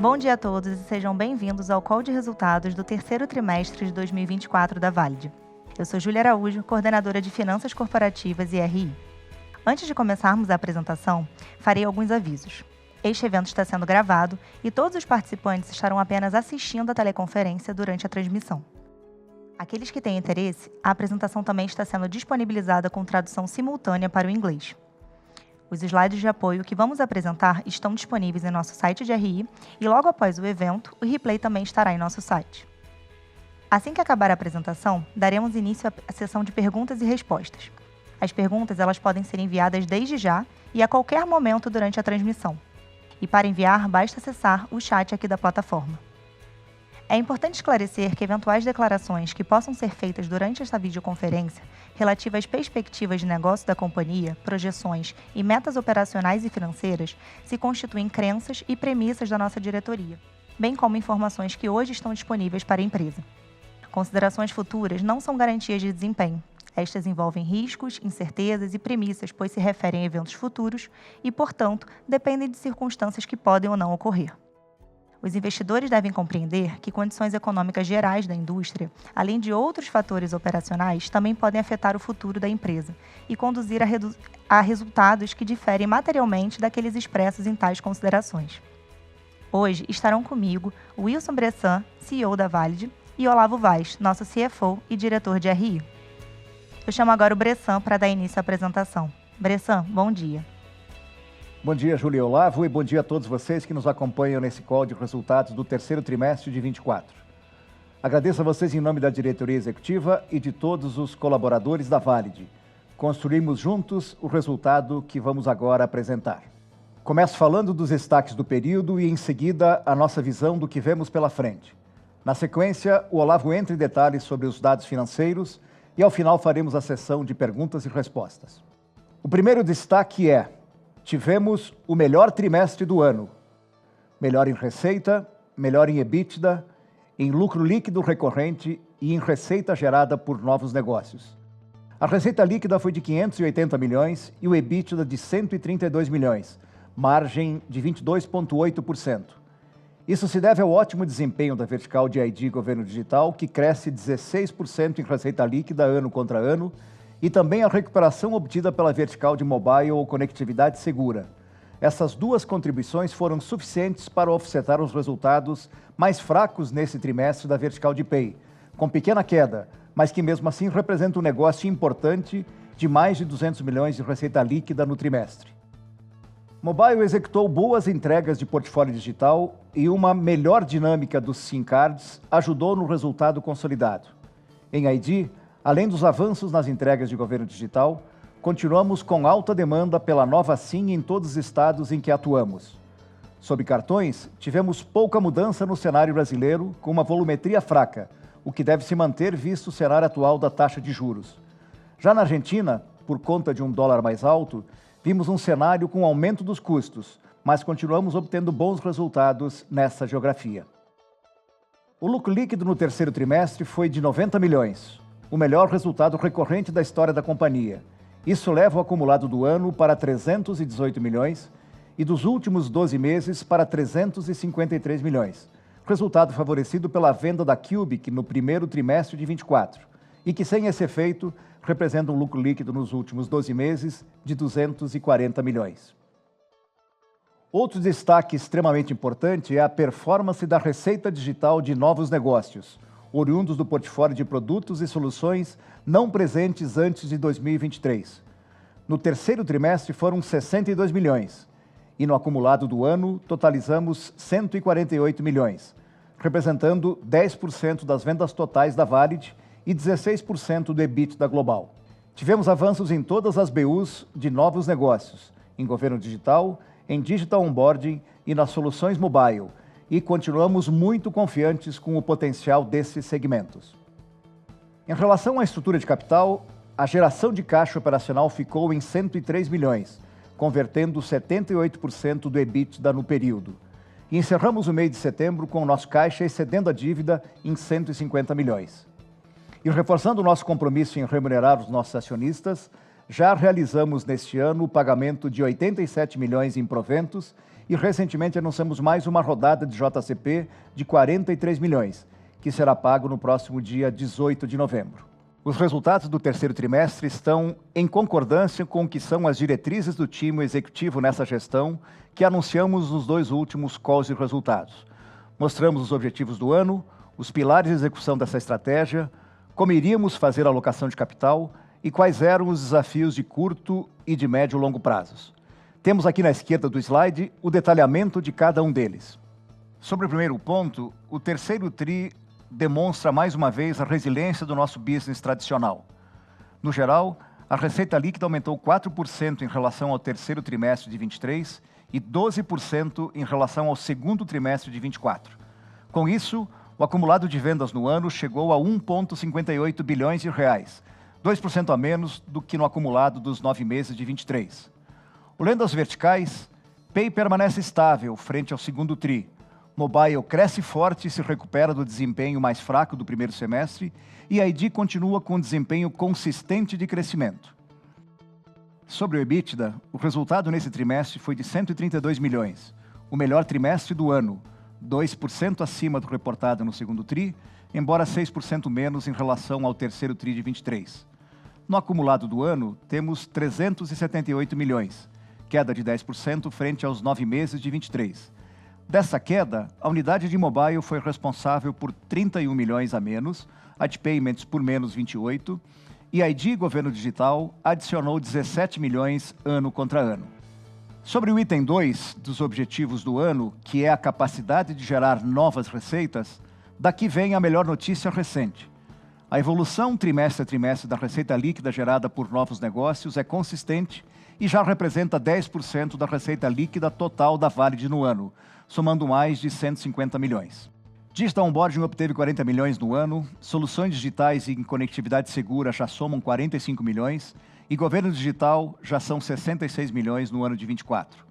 Bom dia a todos e sejam bem-vindos ao call de resultados do terceiro trimestre de 2024 da Valid. Eu sou Júlia Araújo, coordenadora de Finanças Corporativas e RI. Antes de começarmos a apresentação, farei alguns avisos. Este evento está sendo gravado e todos os participantes estarão apenas assistindo a teleconferência durante a transmissão. Aqueles que têm interesse, a apresentação também está sendo disponibilizada com tradução simultânea para o inglês. Os slides de apoio que vamos apresentar estão disponíveis em nosso site de RI e logo após o evento, o replay também estará em nosso site. Assim que acabar a apresentação, daremos início à sessão de perguntas e respostas. As perguntas elas podem ser enviadas desde já e a qualquer momento durante a transmissão. E para enviar, basta acessar o chat aqui da plataforma. É importante esclarecer que eventuais declarações que possam ser feitas durante esta videoconferência, relativas às perspectivas de negócio da companhia, projeções e metas operacionais e financeiras, se constituem crenças e premissas da nossa diretoria, bem como informações que hoje estão disponíveis para a empresa. Considerações futuras não são garantias de desempenho. Estas envolvem riscos, incertezas e premissas, pois se referem a eventos futuros e, portanto, dependem de circunstâncias que podem ou não ocorrer. Os investidores devem compreender que condições econômicas gerais da indústria, além de outros fatores operacionais, também podem afetar o futuro da empresa e conduzir a resultados que diferem materialmente daqueles expressos em tais considerações. Hoje estarão comigo Wilson Bressan, CEO da Valid, e Olavo Vaz, nosso CFO e diretor de RI. Eu chamo agora o Bressan para dar início à apresentação. Bressan, bom dia. Bom dia, Júlia e Olavo, e bom dia a todos vocês que nos acompanham nesse call de resultados do terceiro trimestre de 24. Agradeço a vocês em nome da diretoria executiva e de todos os colaboradores da Valid. Construímos juntos o resultado que vamos agora apresentar. Começo falando dos destaques do período e, em seguida, a nossa visão do que vemos pela frente. Na sequência, o Olavo entra em detalhes sobre os dados financeiros e, ao final, faremos a sessão de perguntas e respostas. O primeiro destaque é: tivemos o melhor trimestre do ano. Melhor em receita, melhor em EBITDA, em lucro líquido recorrente e em receita gerada por novos negócios. A receita líquida foi de 580 milhões e o EBITDA de 132 milhões, margem de 22,8%. Isso se deve ao ótimo desempenho da vertical de ID Governo Digital, que cresce 16% em receita líquida ano contra ano, e também a recuperação obtida pela vertical de mobile ou conectividade segura. Essas duas contribuições foram suficientes para offsetar os resultados mais fracos nesse trimestre da vertical de Pay, com pequena queda, mas que mesmo assim representa um negócio importante de mais de 200 milhões de receita líquida no trimestre. Mobile executou boas entregas de portfólio digital e uma melhor dinâmica dos SIM cards ajudou no resultado consolidado. Em ID, além dos avanços nas entregas de governo digital, continuamos com alta demanda pela nova SIM em todos os estados em que atuamos. Sob cartões, tivemos pouca mudança no cenário brasileiro, com uma volumetria fraca, o que deve se manter visto o cenário atual da taxa de juros. Já na Argentina, por conta de um dólar mais alto, vimos um cenário com aumento dos custos, mas continuamos obtendo bons resultados nessa geografia. O lucro líquido no terceiro trimestre foi de 90 milhões. O melhor resultado recorrente da história da companhia. Isso leva o acumulado do ano para 318 milhões e dos últimos 12 meses para 353 milhões. Resultado favorecido pela venda da Cubic no primeiro trimestre de 24 e que, sem esse efeito, representa um lucro líquido nos últimos 12 meses de 240 milhões. Outro destaque extremamente importante é a performance da receita digital de novos negócios, oriundos do portfólio de produtos e soluções não presentes antes de 2023. No terceiro trimestre foram 62 milhões e no acumulado do ano totalizamos 148 milhões, representando 10% das vendas totais da Valid e 16% do EBITDA global. Tivemos avanços em todas as BUs de novos negócios, em governo digital, em digital onboarding e nas soluções mobile, e continuamos muito confiantes com o potencial desses segmentos. Em relação à estrutura de capital, a geração de caixa operacional ficou em 103 milhões, convertendo 78% do EBITDA no período. E encerramos o mês de setembro com o nosso caixa excedendo a dívida em 150 milhões. E reforçando o nosso compromisso em remunerar os nossos acionistas, Já realizamos neste ano o pagamento de 87 milhões em proventos e recentemente anunciamos mais uma rodada de JCP de 43 milhões, que será pago no próximo dia 18 de novembro. Os resultados do terceiro trimestre estão em concordância com o que são as diretrizes do time executivo nessa gestão que anunciamos nos 2 últimos calls de resultados. Mostramos os objetivos do ano, os pilares de execução dessa estratégia, como iríamos fazer a alocação de capital e quais eram os desafios de curto e de médio e longo prazos. Temos aqui na esquerda do slide o detalhamento de cada um deles. Sobre o primeiro ponto, o terceiro TRI demonstra mais uma vez a resiliência do nosso business tradicional. No geral, a receita líquida aumentou 4% em relação ao terceiro trimestre de 23 e 12% em relação ao segundo trimestre de 24. Com isso, o acumulado de vendas no ano chegou a 1,58 bilhões de reais, 2% a menos do que no acumulado dos 9 meses de 23. Olhando as verticais, Pay permanece estável frente ao segundo TRI. Mobile cresce forte e se recupera do desempenho mais fraco do primeiro semestre e a ID continua com desempenho consistente de crescimento. Sobre o EBITDA, o resultado nesse trimestre foi de 132 milhões, o melhor trimestre do ano, 2% acima do reportado no segundo TRI, embora 6% menos em relação ao terceiro TRI de 23. No acumulado do ano, temos 378 milhões, queda de 10% frente aos 9 meses de 23. Dessa queda, a unidade de mobile foi responsável por 31 milhões a menos, a de payments por menos 28, e a ID Governo Digital adicionou 17 milhões ano contra ano. Sobre o item 2 dos objetivos do ano, que é a capacidade de gerar novas receitas, daqui vem a melhor notícia recente. A evolução trimestre a trimestre da receita líquida gerada por novos negócios é consistente e já representa 10% da receita líquida total da Valid no ano, somando mais de 150 milhões. Digital Onboarding obteve 40 milhões no ano, soluções digitais e conectividade segura já somam 45 milhões e governo digital já são 66 milhões no ano de 24.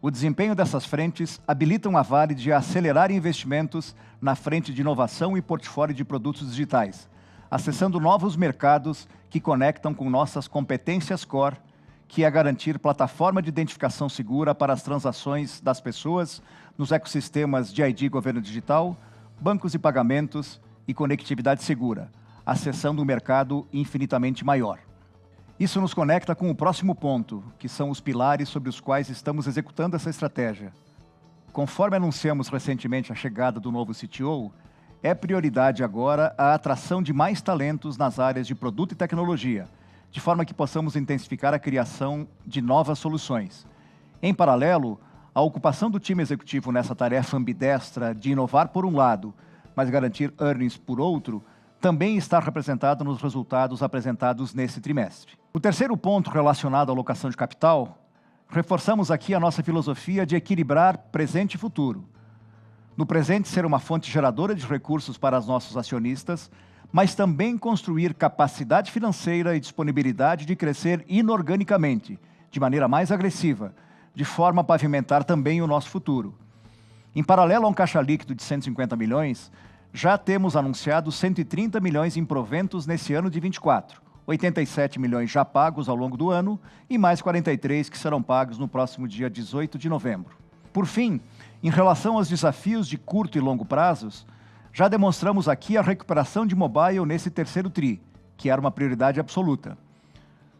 O desempenho dessas frentes habilitam a Valid a acelerar investimentos na frente de inovação e portfólio de produtos digitais, acessando novos mercados que conectam com nossas competências core, que é garantir plataforma de identificação segura para as transações das pessoas nos ecossistemas de ID Governo Digital, bancos e pagamentos e conectividade segura, acessando um mercado infinitamente maior. Isso nos conecta com o próximo ponto, que são os pilares sobre os quais estamos executando essa estratégia. Conforme anunciamos recentemente a chegada do novo CTO, é prioridade agora a atração de mais talentos nas áreas de produto e tecnologia, de forma que possamos intensificar a criação de novas soluções. Em paralelo, a ocupação do time executivo nessa tarefa ambidestra de inovar por um lado, mas garantir earnings por outro, também está representado nos resultados apresentados nesse trimestre. O terceiro ponto relacionado à alocação de capital, reforçamos aqui a nossa filosofia de equilibrar presente e futuro. No presente, ser uma fonte geradora de recursos para os nossos acionistas, mas também construir capacidade financeira e disponibilidade de crescer inorganicamente, de maneira mais agressiva, de forma a pavimentar também o nosso futuro. Em paralelo a um caixa líquido de 150 milhões, já temos anunciado 130 milhões em proventos nesse ano de 24, 87 milhões já pagos ao longo do ano e mais 43 que serão pagos no próximo dia 18 de novembro. Por fim, em relação aos desafios de curto e longo prazos, já demonstramos aqui a recuperação de mobile nesse terceiro TRI, que era uma prioridade absoluta.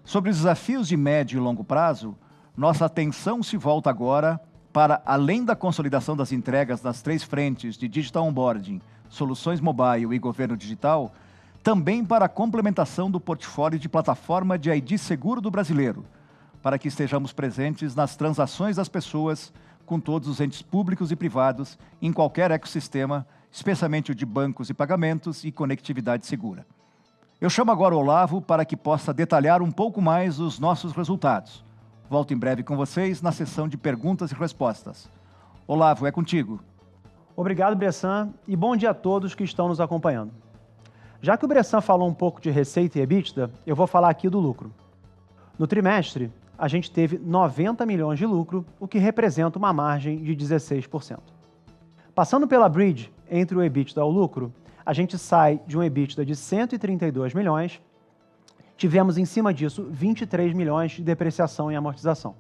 Sobre os desafios de médio e longo prazo, nossa atenção se volta agora para, além da consolidação das entregas nas 3 frentes de Digital Onboarding, soluções mobile e governo digital, também para a complementação do portfólio de plataforma de ID seguro do brasileiro, para que estejamos presentes nas transações das pessoas com todos os entes públicos e privados em qualquer ecossistema, especialmente o de bancos e pagamentos e conectividade segura. Eu chamo agora o Olavo para que possa detalhar um pouco mais os nossos resultados. Volto em breve com vocês na sessão de perguntas e respostas. Olavo, é contigo. Obrigado, Bressan, e bom dia a todos que estão nos acompanhando. Já que o Bressan falou um pouco de receita e EBITDA, eu vou falar aqui do lucro. No trimestre, a gente teve 90 milhões de lucro, o que representa uma margem de 16%. Passando pela bridge entre o EBITDA e o lucro, a gente sai de um EBITDA de 132 milhões Tivemos, em cima disso, 23 milhões de depreciação e amortização.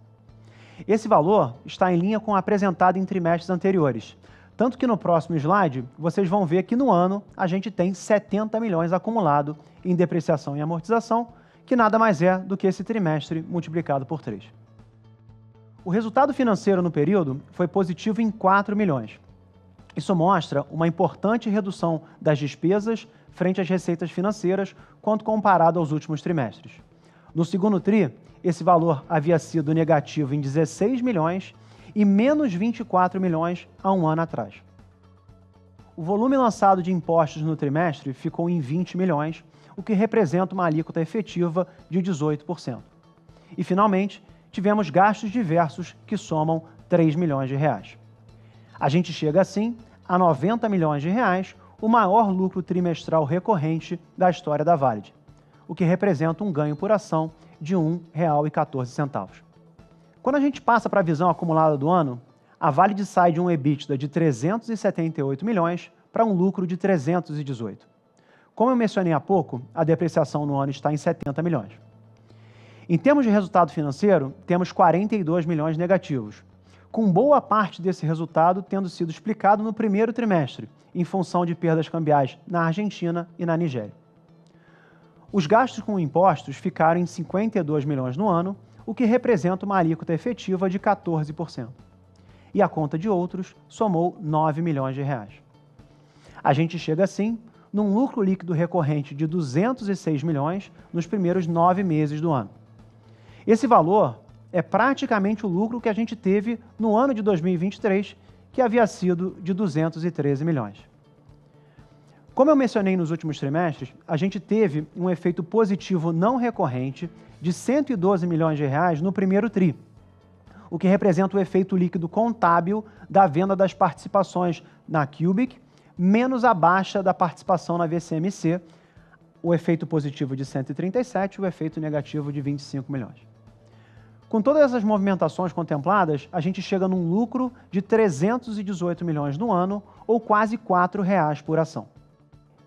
Esse valor está em linha com o apresentado em trimestres anteriores, tanto que no próximo slide vocês vão ver que no ano a gente tem 70 milhões acumulado em depreciação e amortização, que nada mais é do que esse trimestre multiplicado por 3. O resultado financeiro no período foi positivo em 4 milhões. Isso mostra uma importante redução das despesas frente às receitas financeiras quando comparado aos últimos trimestres. No segundo TRI, esse valor havia sido negativo em 16 milhões e menos 24 milhões há um ano atrás. O volume lançado de impostos no trimestre ficou em 20 milhões, o que representa uma alíquota efetiva de 18%. E, finalmente, tivemos gastos diversos que somam 3 milhões de reais. A gente chega, assim, a 90 milhões de reais, o maior lucro trimestral recorrente da história da Valid, o que representa um ganho por ação de R$ 1,14. Quando a gente passa para a visão acumulada do ano, a Valid sai de um EBITDA de 378 milhões para um lucro de 318. Como eu mencionei há pouco, a depreciação no ano está em 70 milhões. Em termos de resultado financeiro, temos 42 milhões negativos, com boa parte desse resultado tendo sido explicado no primeiro trimestre, em função de perdas cambiais na Argentina e na Nigéria. Os gastos com impostos ficaram em 52 milhões no ano, o que representa uma alíquota efetiva de 14%. E a conta de outros somou 9 milhões de reais. A gente chega, assim, num lucro líquido recorrente de 206 milhões nos primeiros 9 meses do ano. Esse valor é praticamente o lucro que a gente teve no ano de 2023, que havia sido de 213 milhões. Como eu mencionei nos últimos trimestres, a gente teve um efeito positivo não recorrente de 112 milhões de reais no primeiro TRI, o que representa o efeito líquido contábil da venda das participações na Cubic, menos a baixa da participação na VCMC, o efeito positivo de 137 e o efeito negativo de 25 milhões. Com todas essas movimentações contempladas, a gente chega num lucro de 318 milhões no ano, ou quase R$ 4,00 por ação.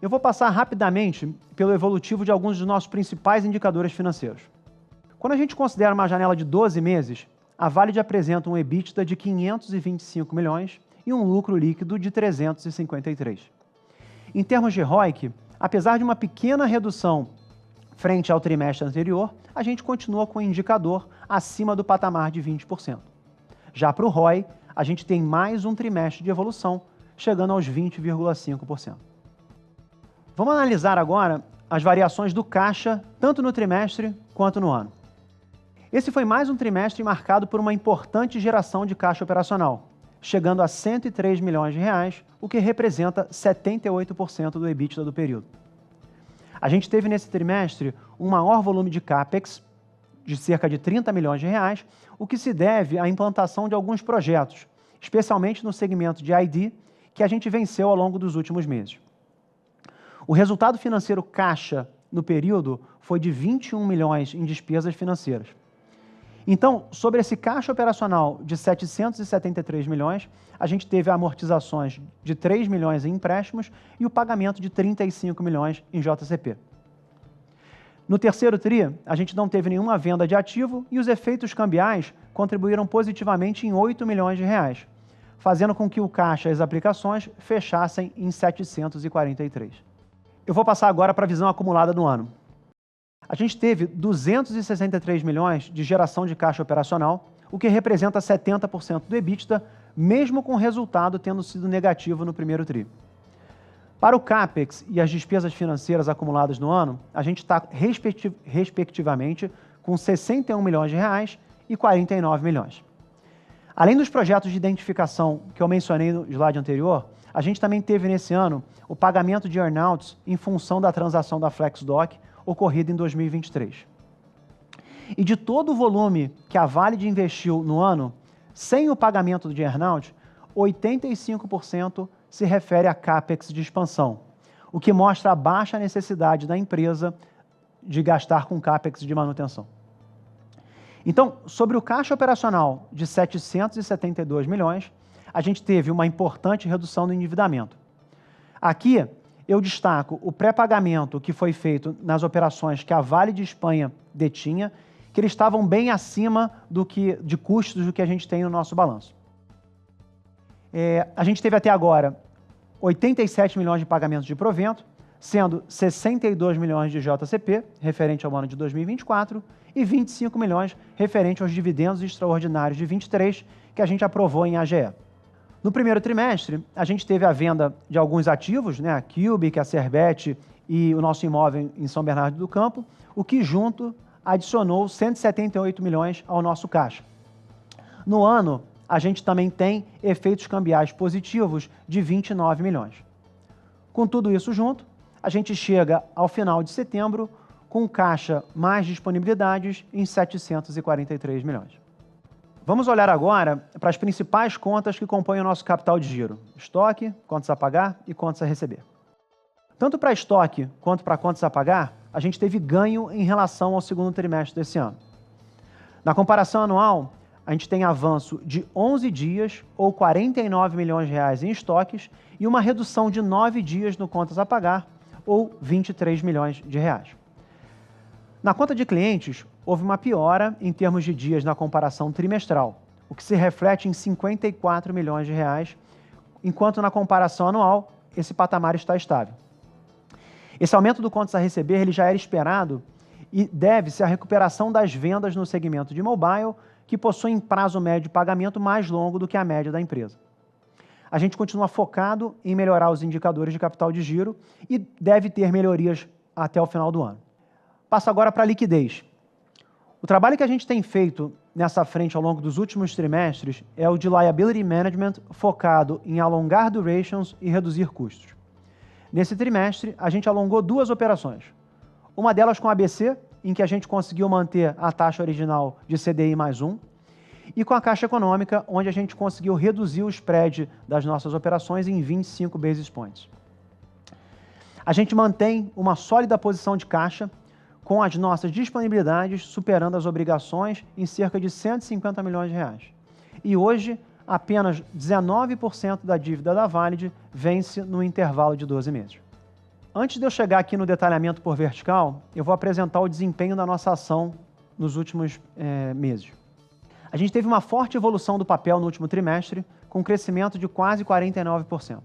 Eu vou passar rapidamente pelo evolutivo de alguns dos nossos principais indicadores financeiros. Quando a gente considera uma janela de 12 meses, a Valid apresenta um EBITDA de 525 milhões e um lucro líquido de 353. Em termos de ROIC, apesar de uma pequena redução frente ao trimestre anterior, a gente continua com o indicador acima do patamar de 20%. Já para o ROI, a gente tem mais um trimestre de evolução, chegando aos 20,5%. Vamos analisar agora as variações do caixa, tanto no trimestre quanto no ano. Esse foi mais um trimestre marcado por uma importante geração de caixa operacional, chegando a 103 milhões de reais, o que representa 78% do EBITDA do período. A gente teve nesse trimestre um maior volume de CAPEX, de cerca de 30 milhões de reais, o que se deve à implantação de alguns projetos, especialmente no segmento de ID, que a gente venceu ao longo dos últimos meses. O resultado financeiro caixa no período foi de 21 milhões em despesas financeiras. Então, sobre esse caixa operacional de 773 milhões, a gente teve amortizações de 3 milhões em empréstimos e o pagamento de 35 milhões em JCP. No terceiro TRI, a gente não teve nenhuma venda de ativo e os efeitos cambiais contribuíram positivamente em 8 milhões de reais, fazendo com que o caixa e as aplicações fechassem em 743. Eu vou passar agora para a visão acumulada do ano. A gente teve 263 milhões de geração de caixa operacional, o que representa 70% do EBITDA, mesmo com o resultado tendo sido negativo no primeiro TRI. Para o CAPEX e as despesas financeiras acumuladas no ano, a gente está, respectivamente, com 61 milhões de reais e 49 milhões. Além dos projetos de identificação que eu mencionei no slide anterior, a gente também teve nesse ano o pagamento de earnouts em função da transação da FlexDoc ocorrida em 2023. E de todo o volume que a Valid investiu no ano, sem o pagamento de earnout, 85% se refere a CAPEX de expansão, o que mostra a baixa necessidade da empresa de gastar com CAPEX de manutenção. Então, sobre o caixa operacional de 772 milhões, a gente teve uma importante redução do endividamento. Aqui, eu destaco o pré-pagamento que foi feito nas operações que a Vale de Espanha detinha, que eles estavam bem acima de custos do que a gente tem no nosso balanço. A gente teve até agora 87 milhões de pagamentos de provento, sendo 62 milhões de JCP, referente ao ano de 2024, e 25 milhões referente aos dividendos extraordinários de 23, que a gente aprovou em AGE. No primeiro trimestre, a gente teve a venda de alguns ativos, a Cubic, a Serbet e o nosso imóvel em São Bernardo do Campo, o que junto adicionou 178 milhões ao nosso caixa. No ano, a gente também tem efeitos cambiais positivos de 29 milhões. Com tudo isso junto, a gente chega ao final de setembro com caixa mais disponibilidades em 743 milhões. Vamos olhar agora para as principais contas que compõem o nosso capital de giro: estoque, contas a pagar e contas a receber. Tanto para estoque quanto para contas a pagar, a gente teve ganho em relação ao segundo trimestre desse ano. Na comparação anual, a gente tem avanço de 11 dias ou 49 milhões de reais em estoques e uma redução de 9 dias no contas a pagar ou 23 milhões de reais. Na conta de clientes, houve uma piora em termos de dias na comparação trimestral, o que se reflete em 54 milhões de reais, enquanto na comparação anual, esse patamar está estável. Esse aumento do contas a receber ele já era esperado e deve-se à recuperação das vendas no segmento de mobile, que possuem prazo médio de pagamento mais longo do que a média da empresa. A gente continua focado em melhorar os indicadores de capital de giro e deve ter melhorias até o final do ano. Passo agora para a liquidez. O trabalho que a gente tem feito nessa frente ao longo dos últimos trimestres é o de liability management focado em alongar durations e reduzir custos. Nesse trimestre, a gente alongou duas operações. Uma delas com a ABC, em que a gente conseguiu manter a taxa original de CDI mais 1, e com a Caixa Econômica, onde a gente conseguiu reduzir o spread das nossas operações em 25 basis points. A gente mantém uma sólida posição de caixa, com as nossas disponibilidades superando as obrigações em cerca de 150 milhões de reais. E hoje, apenas 19% da dívida da Valid vence no intervalo de 12 meses. Antes de eu chegar aqui no detalhamento por vertical, eu vou apresentar o desempenho da nossa ação nos últimos meses. A gente teve uma forte evolução do papel no último trimestre, com um crescimento de quase 49%.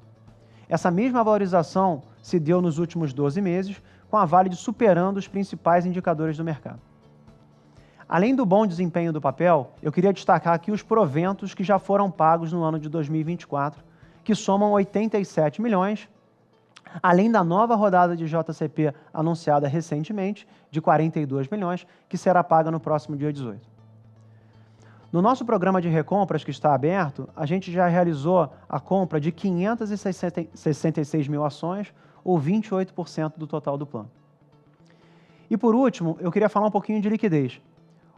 Essa mesma valorização se deu nos últimos 12 meses, com a Valid superando os principais indicadores do mercado. Além do bom desempenho do papel, eu queria destacar aqui os proventos que já foram pagos no ano de 2024, que somam 87 milhões, além da nova rodada de JCP anunciada recentemente, de 42 milhões, que será paga no próximo dia 18. No nosso programa de recompras que está aberto, a gente já realizou a compra de 566 mil ações, ou 28% do total do plano. E por último, eu queria falar um pouquinho de liquidez.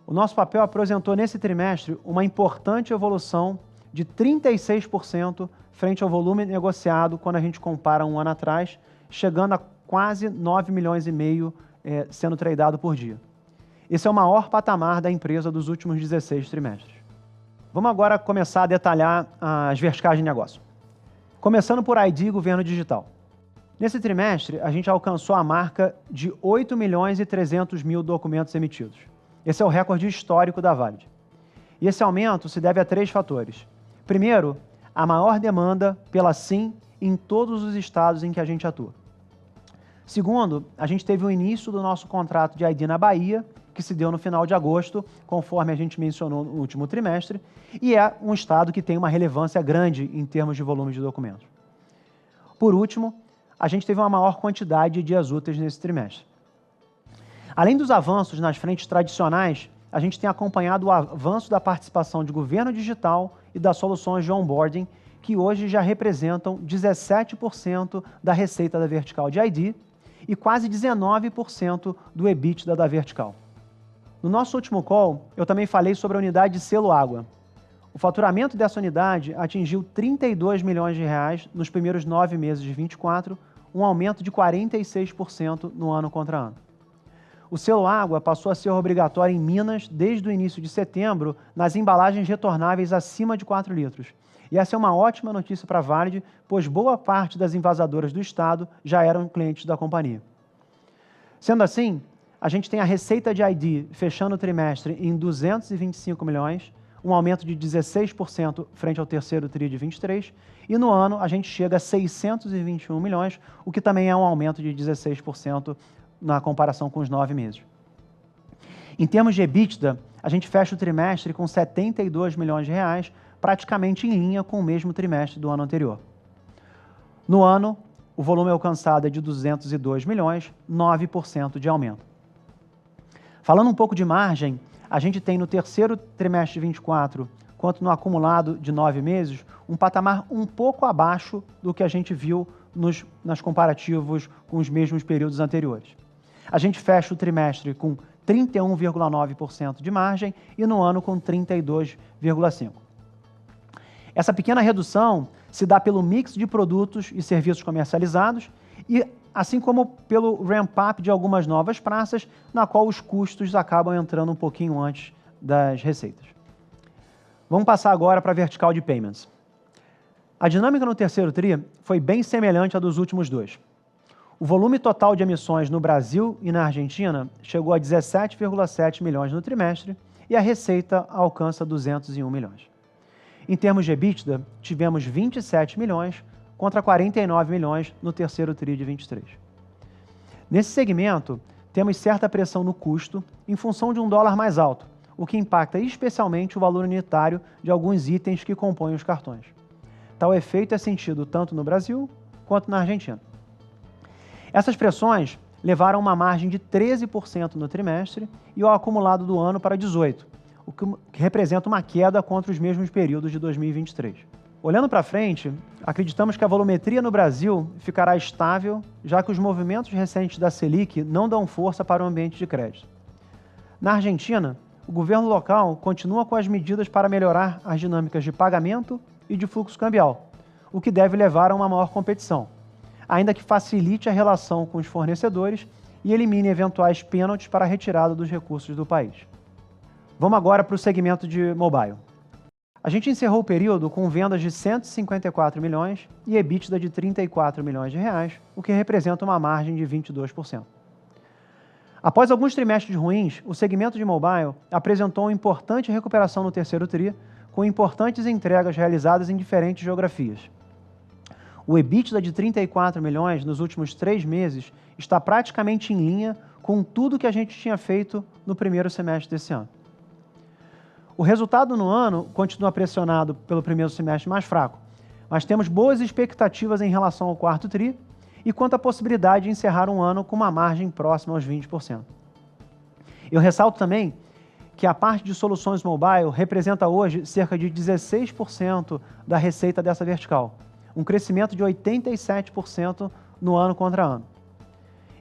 O nosso papel apresentou nesse trimestre uma importante evolução de 36% frente ao volume negociado quando a gente compara um ano atrás, chegando a quase 9 milhões e meio sendo tradeado por dia. Esse é o maior patamar da empresa dos últimos 16 trimestres. Vamos agora começar a detalhar as verticais de negócio. Começando por ID e Governo Digital. Nesse trimestre, a gente alcançou a marca de 8 milhões e 300 mil documentos emitidos. Esse é o recorde histórico da Valid. E esse aumento se deve a 3 fatores. Primeiro, a maior demanda pela SIM em todos os estados em que a gente atua. Segundo, a gente teve o início do nosso contrato de ID na Bahia, que se deu no final de agosto, conforme a gente mencionou no último trimestre, e é um estado que tem uma relevância grande em termos de volume de documentos. Por último, a gente teve uma maior quantidade de dias úteis nesse trimestre. Além dos avanços nas frentes tradicionais, a gente tem acompanhado o avanço da participação de governo digital e das soluções de onboarding, que hoje já representam 17% da receita da vertical de ID e quase 19% do EBITDA da vertical. No nosso último call, eu também falei sobre a unidade de selo água. O faturamento dessa unidade atingiu 32 milhões de reais nos primeiros 9 meses de 24, um aumento de 46% no ano contra ano. O selo água passou a ser obrigatório em Minas desde o início de setembro nas embalagens retornáveis acima de 4 litros E essa é uma ótima notícia para a Valig, pois boa parte das invasadoras do Estado já eram clientes da companhia. Sendo assim, a gente tem a receita de ID fechando o trimestre em 225 milhões, um aumento de 16% frente ao terceiro TRI de 23, e no ano a gente chega a 621 milhões, o que também é um aumento de 16% na comparação com os 9 meses. Em termos de EBITDA, a gente fecha o trimestre com 72 milhões de reais, praticamente em linha com o mesmo trimestre do ano anterior. No ano, o volume alcançado é de 202 milhões, 9% de aumento. Falando um pouco de margem, a gente tem no terceiro trimestre de 24, quanto no acumulado de 9 meses, um patamar um pouco abaixo do que a gente viu nas comparativos com os mesmos períodos anteriores. A gente fecha o trimestre com 31,9% de margem e no ano com 32,5%. Essa pequena redução se dá pelo mix de produtos e serviços comercializados e assim como pelo ramp-up de algumas novas praças, na qual os custos acabam entrando um pouquinho antes das receitas. Vamos passar agora para a vertical de payments. A dinâmica no terceiro TRI foi bem semelhante à dos últimos dois. O volume total de emissões no Brasil e na Argentina chegou a 17,7 milhões no trimestre e a receita alcança 201 milhões. Em termos de EBITDA, tivemos 27 milhões contra 49 milhões no terceiro TRI de 23. Nesse segmento, temos certa pressão no custo em função de um dólar mais alto, o que impacta especialmente o valor unitário de alguns itens que compõem os cartões. Tal efeito é sentido tanto no Brasil quanto na Argentina. Essas pressões levaram uma margem de 13% no trimestre e o acumulado do ano para 18%, o que representa uma queda contra os mesmos períodos de 2023. Olhando para frente, acreditamos que a volumetria no Brasil ficará estável, já que os movimentos recentes da Selic não dão força para o ambiente de crédito. Na Argentina, o governo local continua com as medidas para melhorar as dinâmicas de pagamento e de fluxo cambial, o que deve levar a uma maior competição, ainda que facilite a relação com os fornecedores e elimine eventuais pênaltis para a retirada dos recursos do país. Vamos agora para o segmento de mobile. A gente encerrou o período com vendas de 154 milhões e EBITDA de 34 milhões de reais, o que representa uma margem de 22%. Após alguns trimestres ruins, o segmento de mobile apresentou uma importante recuperação no terceiro TRI, com importantes entregas realizadas em diferentes geografias. O EBITDA de 34 milhões nos últimos 3 meses está praticamente em linha com tudo que a gente tinha feito no primeiro semestre desse ano. O resultado no ano continua pressionado pelo primeiro semestre mais fraco, mas temos boas expectativas em relação ao quarto TRI e quanto à possibilidade de encerrar um ano com uma margem próxima aos 20%. Eu ressalto também que a parte de soluções mobile representa hoje cerca de 16% da receita dessa vertical, um crescimento de 87% no ano contra ano.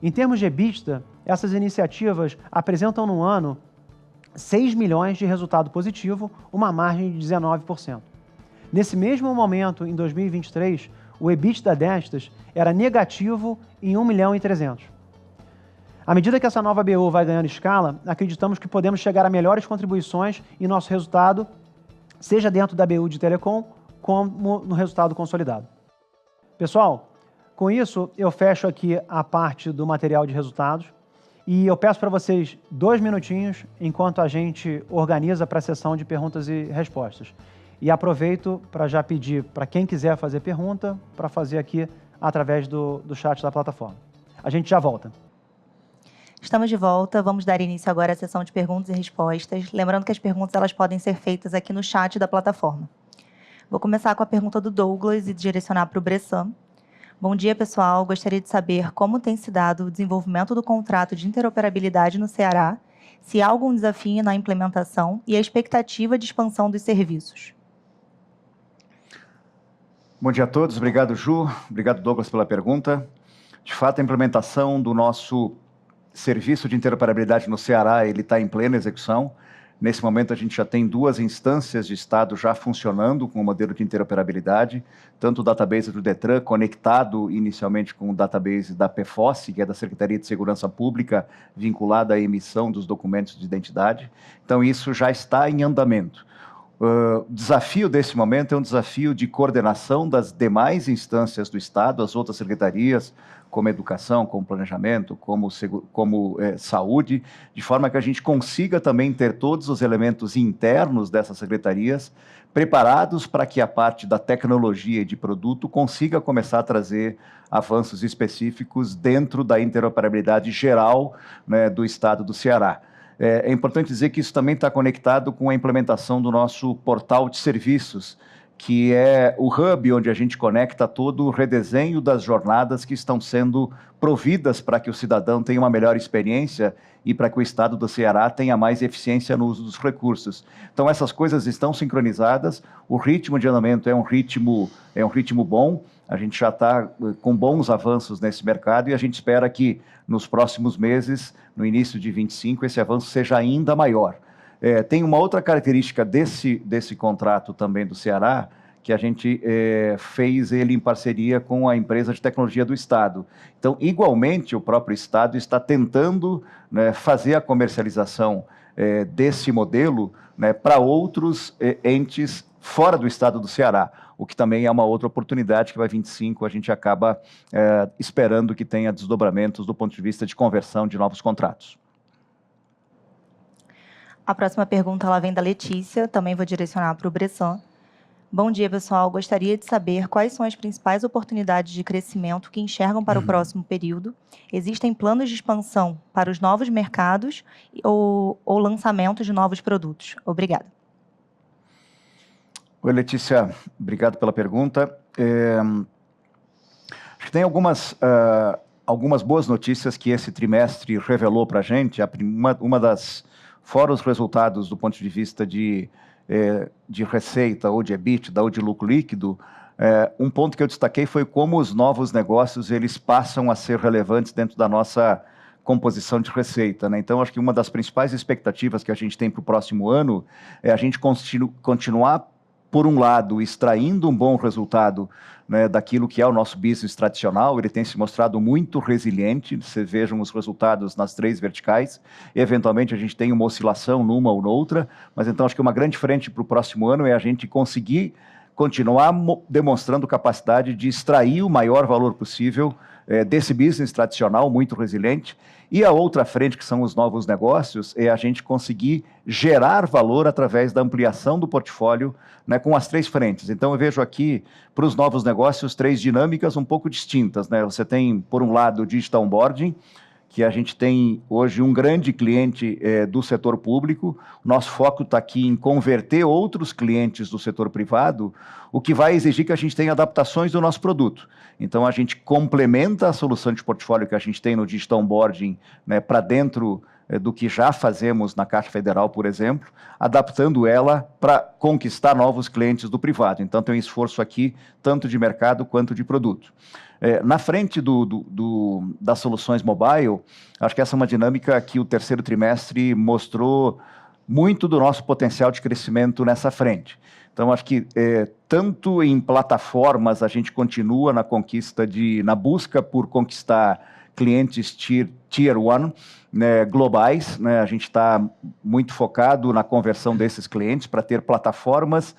Em termos de EBITDA, essas iniciativas apresentam no ano 6 milhões de resultado positivo, uma margem de 19%. Nesse mesmo momento, em 2023, o EBITDA destas era negativo em 1 milhão e 300. À medida que essa nova BU vai ganhando escala, acreditamos que podemos chegar a melhores contribuições em nosso resultado, seja dentro da BU de Telecom, como no resultado consolidado. Pessoal, com isso eu fecho aqui a parte do material de resultados. E eu peço para vocês 2 minutinhos enquanto a gente organiza para a sessão de perguntas e respostas. E aproveito para já pedir para quem quiser fazer pergunta, para fazer aqui através do chat da plataforma. A gente já volta. Estamos de volta, vamos dar início agora à sessão de perguntas e respostas. Lembrando que as perguntas elas podem ser feitas aqui no chat da plataforma. Vou começar com a pergunta do Douglas e direcionar para o Bressan. Bom dia, pessoal. Gostaria de saber como tem se dado o desenvolvimento do contrato de interoperabilidade no Ceará, se há algum desafio na implementação e a expectativa de expansão dos serviços. Bom dia a todos. Obrigado, Ju. Obrigado, Douglas, pela pergunta. De fato, a implementação do nosso serviço de interoperabilidade no Ceará ele está em plena execução. Nesse momento, a gente já tem 2 instâncias de Estado já funcionando com o modelo de interoperabilidade, tanto o database do Detran, conectado inicialmente com o database da PFOSS, que é da Secretaria de Segurança Pública, vinculada à emissão dos documentos de identidade. Então, isso já está em andamento. O desafio desse momento é um desafio de coordenação das demais instâncias do Estado, as outras secretarias, como educação, como planejamento, como saúde, de forma que a gente consiga também ter todos os elementos internos dessas secretarias preparados para que a parte da tecnologia e de produto consiga começar a trazer avanços específicos dentro da interoperabilidade geral, né, do Estado do Ceará. É importante dizer que isso também está conectado com a implementação do nosso portal de serviços, que é o hub onde a gente conecta todo o redesenho das jornadas que estão sendo providas para que o cidadão tenha uma melhor experiência e para que o Estado do Ceará tenha mais eficiência no uso dos recursos. Então, essas coisas estão sincronizadas, o ritmo de andamento é um ritmo bom, a gente já está com bons avanços nesse mercado e a gente espera que nos próximos meses, no início de 25, esse avanço seja ainda maior. Tem uma outra característica desse contrato também do Ceará, que a gente fez ele em parceria com a empresa de tecnologia do Estado. Então, igualmente, o próprio Estado está tentando, né, fazer a comercialização desse modelo, né, para outros entes fora do Estado do Ceará, o que também é uma outra oportunidade que vai 25, a gente acaba esperando que tenha desdobramentos do ponto de vista de conversão de novos contratos. A próxima pergunta ela vem da Letícia, também vou direcionar para o Bressan. Bom dia, pessoal. Gostaria de saber quais são as principais oportunidades de crescimento que enxergam para o próximo período. Existem planos de expansão para os novos mercados ou lançamento de novos produtos? Obrigada. Oi, Letícia. Obrigado pela pergunta. Acho que tem algumas boas notícias que esse trimestre revelou para a gente. Uma das... Fora os resultados do ponto de vista de receita, ou de EBITDA, ou de lucro líquido, um ponto que eu destaquei foi como os novos negócios eles passam a ser relevantes dentro da nossa composição de receita, né? Então, acho que uma das principais expectativas que a gente tem para o próximo ano é a gente continuar, por um lado, extraindo um bom resultado, né, daquilo que é o nosso business tradicional. Ele tem se mostrado muito resiliente, vocês vejam os resultados nas 3 verticais, eventualmente a gente tem uma oscilação numa ou noutra, mas então acho que uma grande frente para o próximo ano é a gente conseguir continuar demonstrando capacidade de extrair o maior valor possível desse business tradicional, muito resiliente. E a outra frente, que são os novos negócios, é a gente conseguir gerar valor através da ampliação do portfólio, né, com as 3 frentes. Então, eu vejo aqui, para os novos negócios, 3 dinâmicas um pouco distintas, né? Você tem, por um lado, o Digital Onboarding, que a gente tem hoje um grande cliente do setor público. Nosso foco está aqui em converter outros clientes do setor privado, o que vai exigir que a gente tenha adaptações do nosso produto. Então, a gente complementa a solução de portfólio que a gente tem no Digital Onboarding, né, para dentro do que já fazemos na Caixa Federal, por exemplo, adaptando ela para conquistar novos clientes do privado. Então, tem um esforço aqui, tanto de mercado quanto de produto. Na frente das soluções mobile, acho que essa é uma dinâmica que o terceiro trimestre mostrou muito do nosso potencial de crescimento nessa frente. Então, acho que tanto em plataformas a gente continua na busca por conquistar clientes Tier 1, né, globais, né? A gente está muito focado na conversão desses clientes para ter plataformas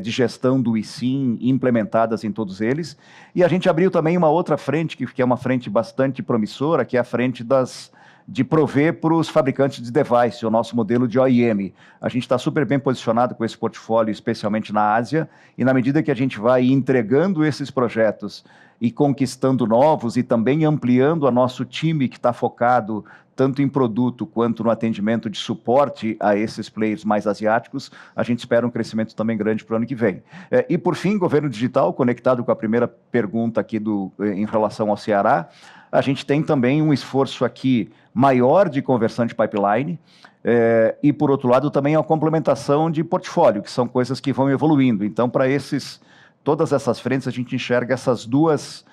de gestão do eSIM implementadas em todos eles. E a gente abriu também uma outra frente, que é uma frente bastante promissora, que é a frente de prover para os fabricantes de device, o nosso modelo de OEM. A gente está super bem posicionado com esse portfólio, especialmente na Ásia, e na medida que a gente vai entregando esses projetos e conquistando novos e também ampliando o nosso time que está focado tanto em produto quanto no atendimento de suporte a esses players mais asiáticos, a gente espera um crescimento também grande para o ano que vem. E por fim, governo digital, conectado com a primeira pergunta aqui em relação ao Ceará, a gente tem também um esforço aqui maior de conversão de pipeline, e por outro lado também a complementação de portfólio, que são coisas que vão evoluindo. Então, para todas essas frentes, a gente enxerga esses 2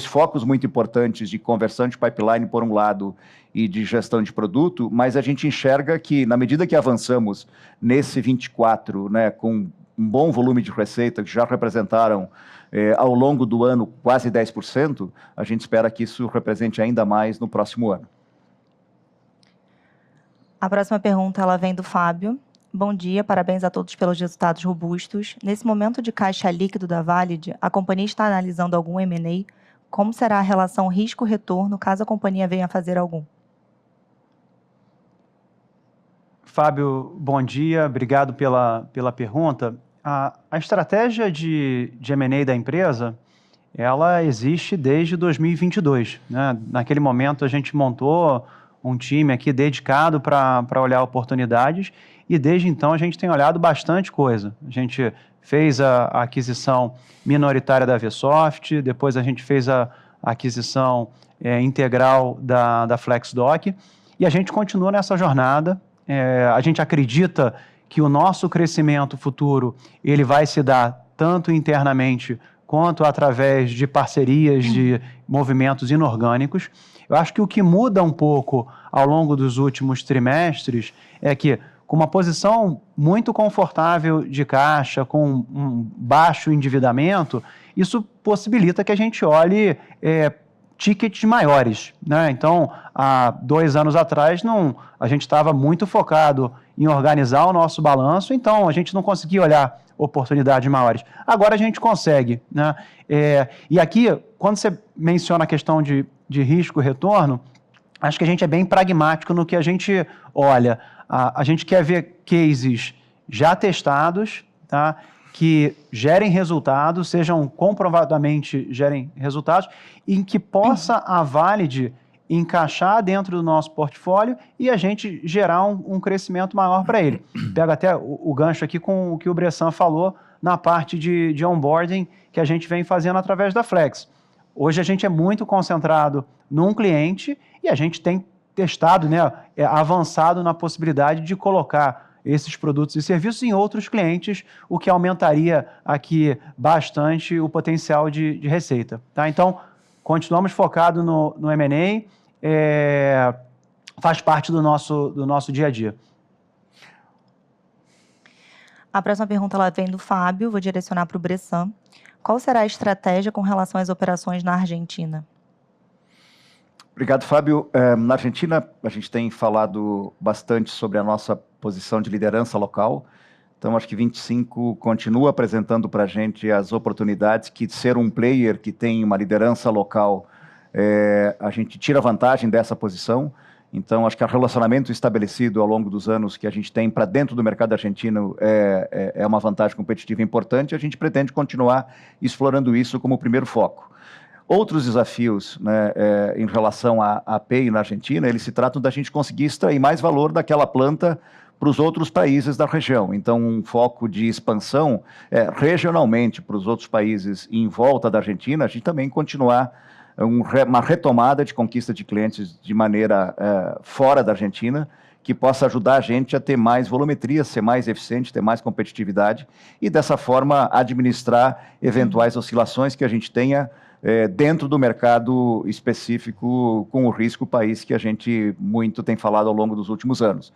focos muito importantes de conversão de pipeline, por um lado, e de gestão de produto, mas a gente enxerga que, na medida que avançamos nesse 24, né, com um bom volume de receita, que já representaram ao longo do ano quase 10%, a gente espera que isso represente ainda mais no próximo ano. A próxima pergunta ela vem do Fábio. Bom dia, parabéns a todos pelos resultados robustos. Nesse momento de caixa líquido da Valid, a companhia está analisando algum M&A? Como será a relação risco-retorno caso a companhia venha a fazer algum? Fábio, bom dia, obrigado pela pergunta. A estratégia de M&A da empresa, ela existe desde 2022, né? Naquele momento a gente montou um time aqui dedicado para olhar oportunidades e desde então a gente tem olhado bastante coisa. A gente fez a aquisição minoritária da Vsoft, depois a gente fez a aquisição integral da FlexDoc e a gente continua nessa jornada. A gente acredita que o nosso crescimento futuro ele vai se dar tanto internamente quanto através de parcerias, de movimentos inorgânicos. Eu acho que o que muda um pouco ao longo dos últimos trimestres é que, com uma posição muito confortável de caixa, com um baixo endividamento, isso possibilita que a gente olhe tickets maiores, né? Então, há 2 anos atrás, a gente estava muito focado em organizar o nosso balanço, então a gente não conseguia olhar oportunidades maiores. Agora a gente consegue, né? E aqui, quando você menciona a questão de risco e retorno, acho que a gente é bem pragmático no que a gente olha. A gente quer ver cases já testados, tá? Que gerem resultados, sejam comprovadamente gerem resultados, em que possa a Valid encaixar dentro do nosso portfólio e a gente gerar um crescimento maior para ele. Pega até o gancho aqui com o que o Bressan falou na parte de onboarding que a gente vem fazendo através da Flex. Hoje a gente é muito concentrado num cliente e a gente tem testado, né, avançado na possibilidade de colocar esses produtos e serviços em outros clientes, o que aumentaria aqui bastante o potencial de receita. Tá? Então, continuamos focados no M&A, faz parte do nosso dia a dia. A próxima pergunta ela vem do Fábio, vou direcionar para o Bressan. Qual será a estratégia com relação às operações na Argentina? Obrigado, Fábio. Na Argentina, a gente tem falado bastante sobre a nossa posição de liderança local. Então, acho que 25 continua apresentando para a gente as oportunidades que ser um player que tem uma liderança local, a gente tira vantagem dessa posição. Então, acho que o relacionamento estabelecido ao longo dos anos que a gente tem para dentro do mercado argentino é uma vantagem competitiva importante. A gente pretende continuar explorando isso como primeiro foco. Outros desafios, né, em relação à API na Argentina, eles se tratam da gente conseguir extrair mais valor daquela planta para os outros países da região. Então, um foco de expansão regionalmente para os outros países em volta da Argentina, a gente também continuar uma retomada de conquista de clientes de maneira fora da Argentina, que possa ajudar a gente a ter mais volumetria, ser mais eficiente, ter mais competitividade e, dessa forma, administrar eventuais oscilações que a gente tenha dentro do mercado específico com o risco país que a gente muito tem falado ao longo dos últimos anos.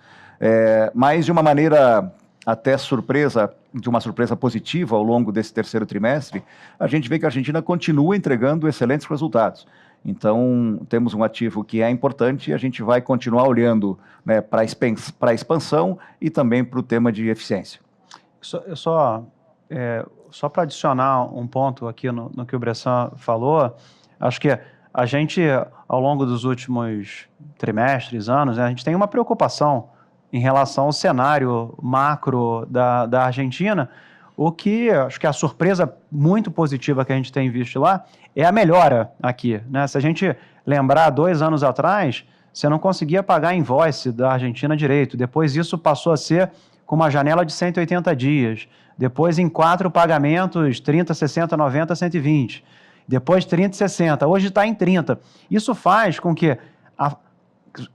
Mas de uma maneira até surpresa, de uma surpresa positiva ao longo desse terceiro trimestre, a gente vê que a Argentina continua entregando excelentes resultados. Então, temos um ativo que é importante e a gente vai continuar olhando, né, para a expansão e também para o tema de eficiência. Só para adicionar um ponto aqui no que o Bressan falou, acho que a gente, ao longo dos últimos trimestres, anos, né, a gente tem uma preocupação em relação ao cenário macro da Argentina, o que acho que a surpresa muito positiva que a gente tem visto lá é a melhora aqui, né? Se a gente lembrar, 2 anos atrás, você não conseguia pagar invoice da Argentina direito, depois isso passou a ser com uma janela de 180 dias, depois em 4 pagamentos, 30, 60, 90, 120, depois 30 e 60, hoje está em 30. Isso faz com que,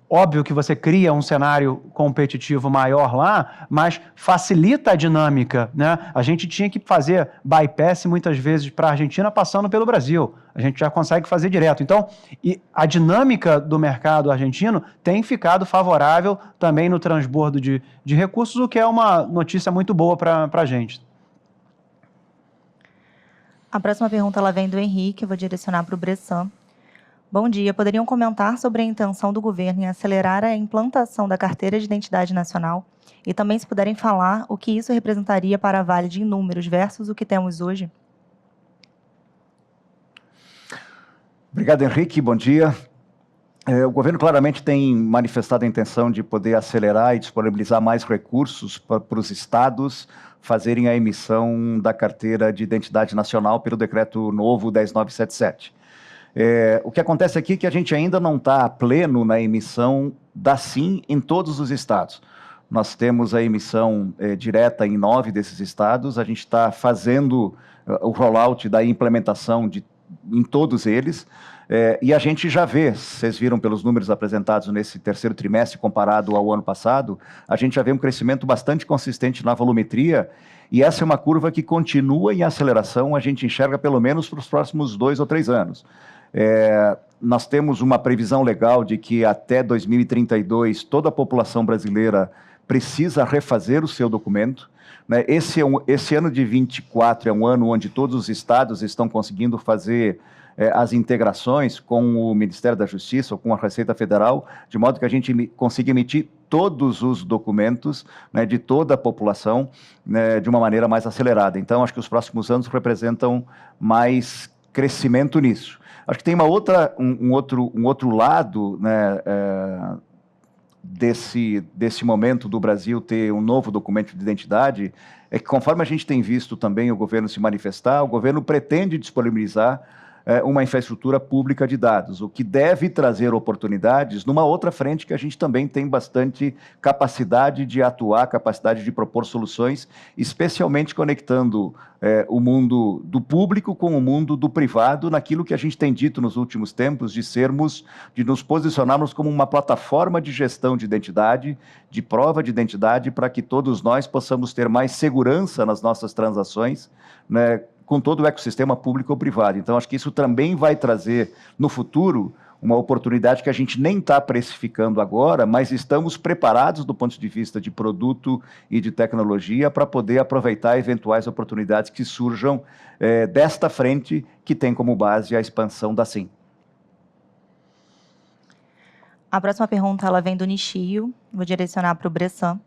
óbvio que você cria um cenário competitivo maior lá, mas facilita a dinâmica, né? A gente tinha que fazer bypass muitas vezes para a Argentina passando pelo Brasil. A gente já consegue fazer direto. Então, a dinâmica do mercado argentino tem ficado favorável também no transbordo de recursos, o que é uma notícia muito boa para a gente. A próxima pergunta ela vem do Henrique, eu vou direcionar para o Bressan. Bom dia. Poderiam comentar sobre a intenção do governo em acelerar a implantação da Carteira de Identidade Nacional e também, se puderem falar, o que isso representaria para a Valid em números versus o que temos hoje? Obrigado, Henrique. Bom dia. O governo claramente tem manifestado a intenção de poder acelerar e disponibilizar mais recursos para os estados fazerem a emissão da Carteira de Identidade Nacional pelo Decreto Novo 10977. O que acontece aqui é que a gente ainda não está a pleno na emissão da SIM em todos os estados. Nós temos a emissão direta em 9 desses estados, a gente está fazendo o rollout da implementação em todos eles, e a gente já vê, vocês viram pelos números apresentados nesse terceiro trimestre comparado ao ano passado, a gente já vê um crescimento bastante consistente na volumetria, e essa é uma curva que continua em aceleração, a gente enxerga pelo menos para os próximos 2 ou 3 anos. Nós temos uma previsão legal de que até 2032 toda a população brasileira precisa refazer o seu documento, né? Esse ano de 24 é um ano onde todos os estados estão conseguindo fazer as integrações com o Ministério da Justiça ou com a Receita Federal, de modo que a gente consiga emitir todos os documentos, né, de toda a população, né, de uma maneira mais acelerada. Então, acho que os próximos anos representam mais crescimento nisso. Acho que tem um outro lado, né, desse momento do Brasil ter um novo documento de identidade, é que conforme a gente tem visto também o governo se manifestar, o governo pretende disponibilizar uma infraestrutura pública de dados, o que deve trazer oportunidades numa outra frente que a gente também tem bastante capacidade de atuar, capacidade de propor soluções, especialmente conectando o mundo do público com o mundo do privado, naquilo que a gente tem dito nos últimos tempos, de nos posicionarmos como uma plataforma de gestão de identidade, de prova de identidade, para que todos nós possamos ter mais segurança nas nossas transações, né, com todo o ecossistema público ou privado. Então, acho que isso também vai trazer, no futuro, uma oportunidade que a gente nem está precificando agora, mas estamos preparados do ponto de vista de produto e de tecnologia para poder aproveitar eventuais oportunidades que surjam desta frente, que tem como base a expansão da SIM. A próxima pergunta ela vem do Nishio, vou direcionar para o Bressan.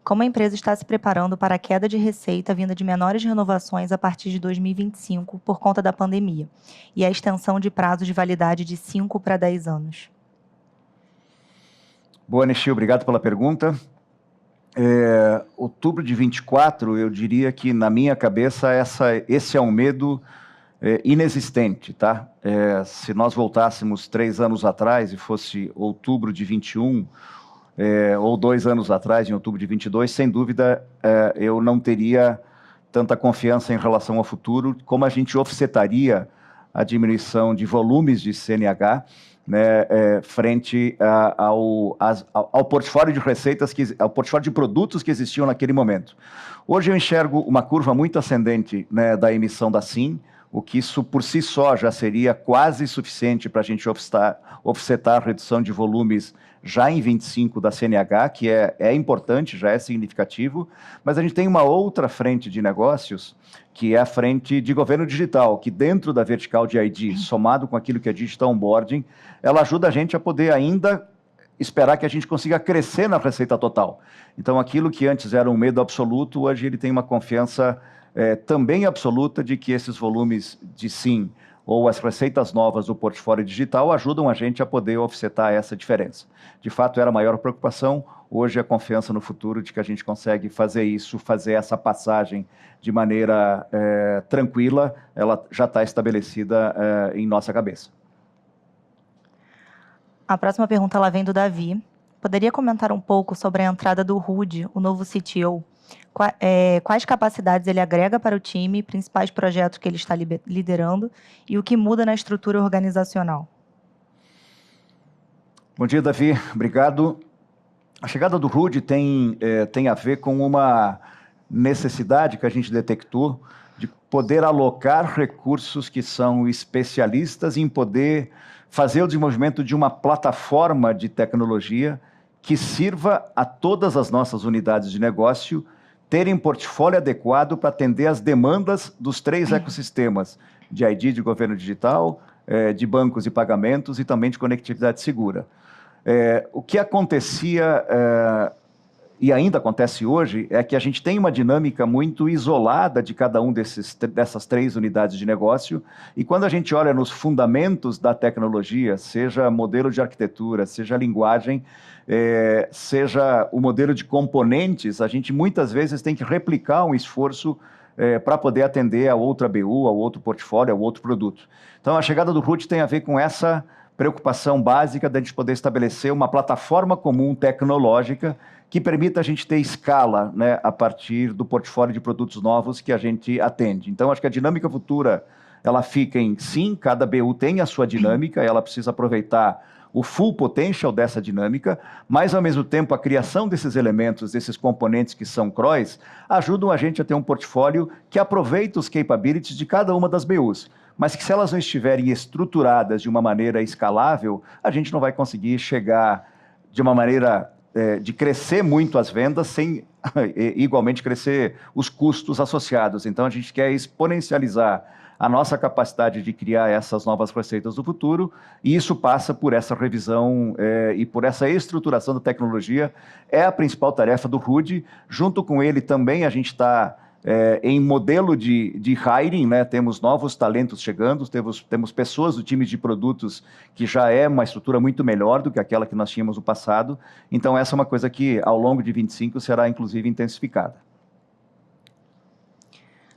Como a empresa está se preparando para a queda de receita vinda de menores renovações a partir de 2025 por conta da pandemia e a extensão de prazo de validade de 5 para 10 anos? Boa, Nishio, obrigado pela pergunta. Outubro de 24, eu diria que na minha cabeça esse é um medo inexistente, tá? Se nós voltássemos 3 anos atrás e fosse outubro de 21, ou 2 anos atrás, em outubro de 22, sem dúvida, eu não teria tanta confiança em relação ao futuro, como a gente offsetaria a diminuição de volumes de CNH, né, frente ao portfólio de receitas, ao portfólio de produtos que existiam naquele momento. Hoje eu enxergo uma curva muito ascendente, né, da emissão da SIM, o que isso por si só já seria quase suficiente para a gente offsetar a redução de volumes já em 25 da CNH, que é importante, já é significativo, mas a gente tem uma outra frente de negócios, que é a frente de governo digital, que dentro da vertical de ID, somado com aquilo que é Digital Onboarding, ela ajuda a gente a poder ainda esperar que a gente consiga crescer na receita total. Então, aquilo que antes era um medo absoluto, hoje ele tem uma confiança também absoluta de que esses volumes de SIM ou as receitas novas do portfólio digital ajudam a gente a poder offsetar essa diferença. De fato, era a maior preocupação, hoje a confiança no futuro de que a gente consegue fazer isso, fazer essa passagem de maneira tranquila, ela já está estabelecida em nossa cabeça. A próxima pergunta ela vem do Davi. Poderia comentar um pouco sobre a entrada do Rudy, o novo CTO? Quais capacidades ele agrega para o time, principais projetos que ele está liderando e o que muda na estrutura organizacional? Bom dia, Davi. Obrigado. A chegada do Rudy tem a ver com uma necessidade que a gente detectou de poder alocar recursos que são especialistas em poder fazer o desenvolvimento de uma plataforma de tecnologia que sirva a todas as nossas unidades de negócio terem portfólio adequado para atender as demandas dos 3 ecossistemas de ID, de governo digital, de bancos e pagamentos e também de conectividade segura. O que acontecia e ainda acontece hoje é que a gente tem uma dinâmica muito isolada de cada um dessas 3 unidades de negócio, e quando a gente olha nos fundamentos da tecnologia, seja modelo de arquitetura, seja linguagem, seja o modelo de componentes, a gente muitas vezes tem que replicar um esforço para poder atender a outra BU, ao outro portfólio, ao outro produto. Então, a chegada do RUT tem a ver com essa preocupação básica de a gente poder estabelecer uma plataforma comum tecnológica que permita a gente ter escala, né, a partir do portfólio de produtos novos que a gente atende. Então, acho que a dinâmica futura, ela fica em, sim, cada BU tem a sua dinâmica, ela precisa aproveitar o full potential dessa dinâmica, mas, ao mesmo tempo, a criação desses elementos, desses componentes que são CROs, ajudam a gente a ter um portfólio que aproveita os capabilities de cada uma das BUs, mas que, se elas não estiverem estruturadas de uma maneira escalável, a gente não vai conseguir chegar de uma maneira de crescer muito as vendas sem igualmente crescer os custos associados. Então, a gente quer exponencializar a nossa capacidade de criar essas novas receitas do futuro, e isso passa por essa revisão e por essa estruturação da tecnologia. É a principal tarefa do RUD. Junto com ele também a gente está em modelo de hiring, né? Temos novos talentos chegando, temos pessoas do time de produtos que já é uma estrutura muito melhor do que aquela que nós tínhamos no passado. Então, essa é uma coisa que, ao longo de 25, será, inclusive, intensificada.